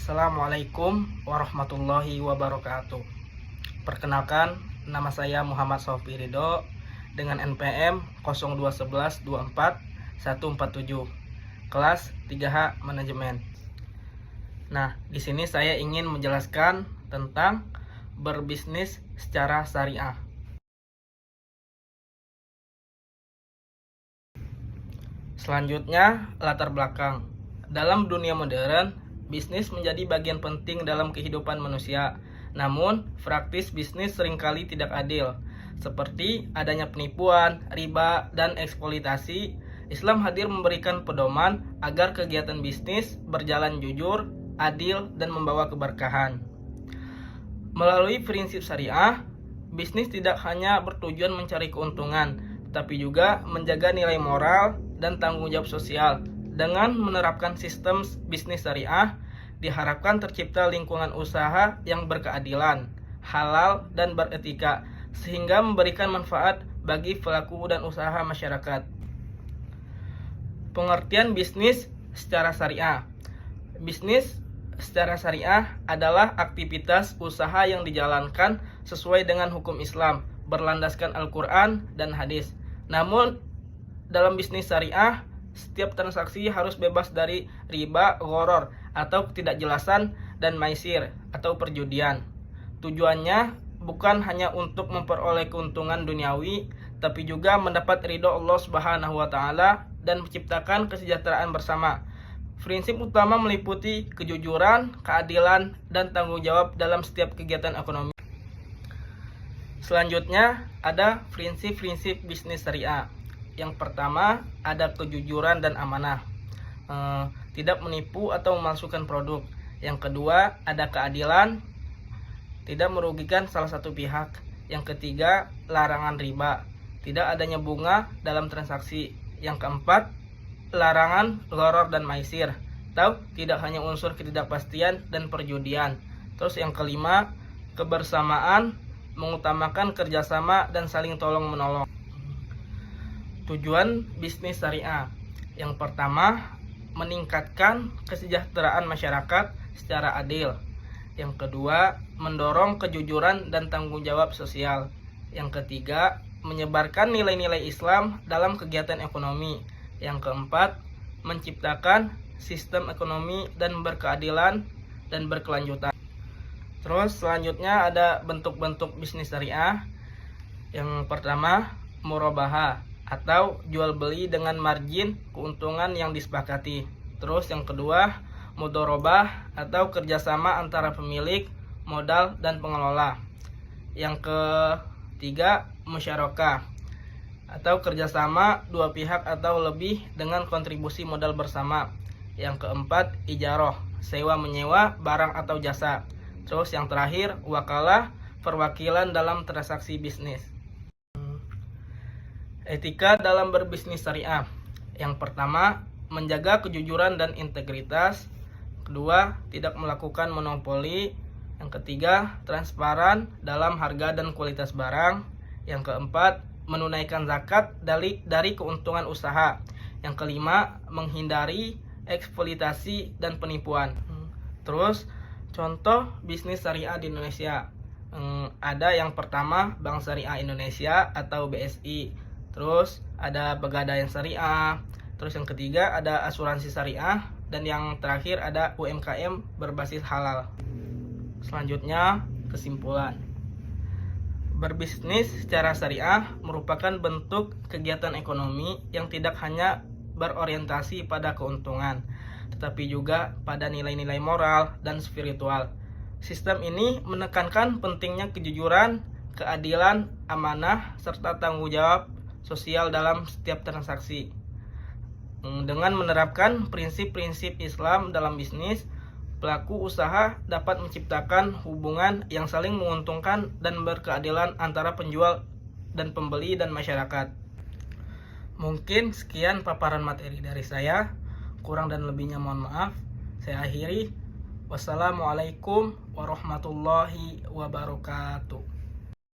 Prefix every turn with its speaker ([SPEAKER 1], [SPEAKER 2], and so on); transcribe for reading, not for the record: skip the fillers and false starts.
[SPEAKER 1] Assalamualaikum warahmatullahi wabarakatuh. Perkenalkan, nama saya Muhammad Sofi Ridho dengan NPM 021124147, kelas 3H Manajemen. Nah, di sini saya ingin menjelaskan tentang berbisnis secara syariah. Selanjutnya, latar belakang. Dalam dunia modern, bisnis menjadi bagian penting dalam kehidupan manusia. Namun, praktis bisnis seringkali tidak adil, seperti adanya penipuan, riba, dan eksploitasi. Islam hadir memberikan pedoman agar kegiatan bisnis berjalan jujur, adil, dan membawa keberkahan. Melalui prinsip syariah, bisnis tidak hanya bertujuan mencari keuntungan, tetapi juga menjaga nilai moral dan tanggung jawab sosial. Dengan menerapkan sistem bisnis syariah, diharapkan tercipta lingkungan usaha yang berkeadilan, halal, dan beretika, sehingga memberikan manfaat bagi pelaku dan usaha masyarakat. Pengertian bisnis secara syariah. Bisnis secara syariah adalah aktivitas usaha yang dijalankan sesuai dengan hukum Islam, berlandaskan Al-Quran dan hadis. Namun, dalam bisnis syariah, setiap transaksi harus bebas dari riba, gharar, atau ketidakjelasan, dan maisir, atau perjudian. Tujuannya bukan hanya untuk memperoleh keuntungan duniawi, tapi juga mendapat ridho Allah Subhanahu wa Ta'ala dan menciptakan kesejahteraan bersama. Prinsip utama meliputi kejujuran, keadilan, dan tanggung jawab dalam setiap kegiatan ekonomi. Selanjutnya, ada prinsip-prinsip bisnis syariah. Yang pertama, ada kejujuran dan amanah, tidak menipu atau memalsukan produk. Yang kedua, ada keadilan, tidak merugikan salah satu pihak. Yang ketiga, larangan riba, tidak adanya bunga dalam transaksi. Yang keempat, larangan gharar dan maisir, atau tidak hanya unsur ketidakpastian dan perjudian. Terus yang kelima, kebersamaan, mengutamakan kerjasama dan saling tolong menolong. Tujuan bisnis syariah. Yang pertama, meningkatkan kesejahteraan masyarakat secara adil. Yang kedua, mendorong kejujuran dan tanggung jawab sosial. Yang ketiga, menyebarkan nilai-nilai Islam dalam kegiatan ekonomi. Yang keempat, menciptakan sistem ekonomi dan berkeadilan dan berkelanjutan. Terus selanjutnya ada bentuk-bentuk bisnis syariah. Yang pertama, murabahah, atau jual beli dengan margin keuntungan yang disepakati. Terus yang kedua, mudharabah, atau kerjasama antara pemilik, modal, dan pengelola. Yang ketiga, musyarakah, atau kerjasama dua pihak atau lebih dengan kontribusi modal bersama. Yang keempat, ijarah, sewa menyewa barang atau jasa. Terus yang terakhir, wakalah, perwakilan dalam transaksi bisnis. Etika dalam berbisnis syariah. Yang pertama, menjaga kejujuran dan integritas. Kedua, tidak melakukan monopoli. Yang ketiga, transparan dalam harga dan kualitas barang. Yang keempat, menunaikan zakat dari keuntungan usaha. Yang kelima, menghindari eksploitasi dan penipuan. Terus, contoh bisnis syariah di Indonesia. Ada yang pertama, Bank Syariah Indonesia atau BSI. Terus ada Pegadaian Syariah. Terus yang ketiga ada asuransi syariah. Dan yang terakhir ada UMKM berbasis halal. Selanjutnya, kesimpulan. Berbisnis secara syariah merupakan bentuk kegiatan ekonomi yang tidak hanya berorientasi pada keuntungan, tetapi juga pada nilai-nilai moral dan spiritual. Sistem ini menekankan pentingnya kejujuran, keadilan, amanah, serta tanggung jawab sosial dalam setiap transaksi. Dengan menerapkan prinsip-prinsip Islam dalam bisnis, pelaku usaha dapat menciptakan hubungan yang saling menguntungkan dan berkeadilan antara penjual dan pembeli dan masyarakat. Mungkin sekian paparan materi dari saya. Kurang dan lebihnya mohon maaf. Saya akhiri. Wassalamualaikum warahmatullahi wabarakatuh.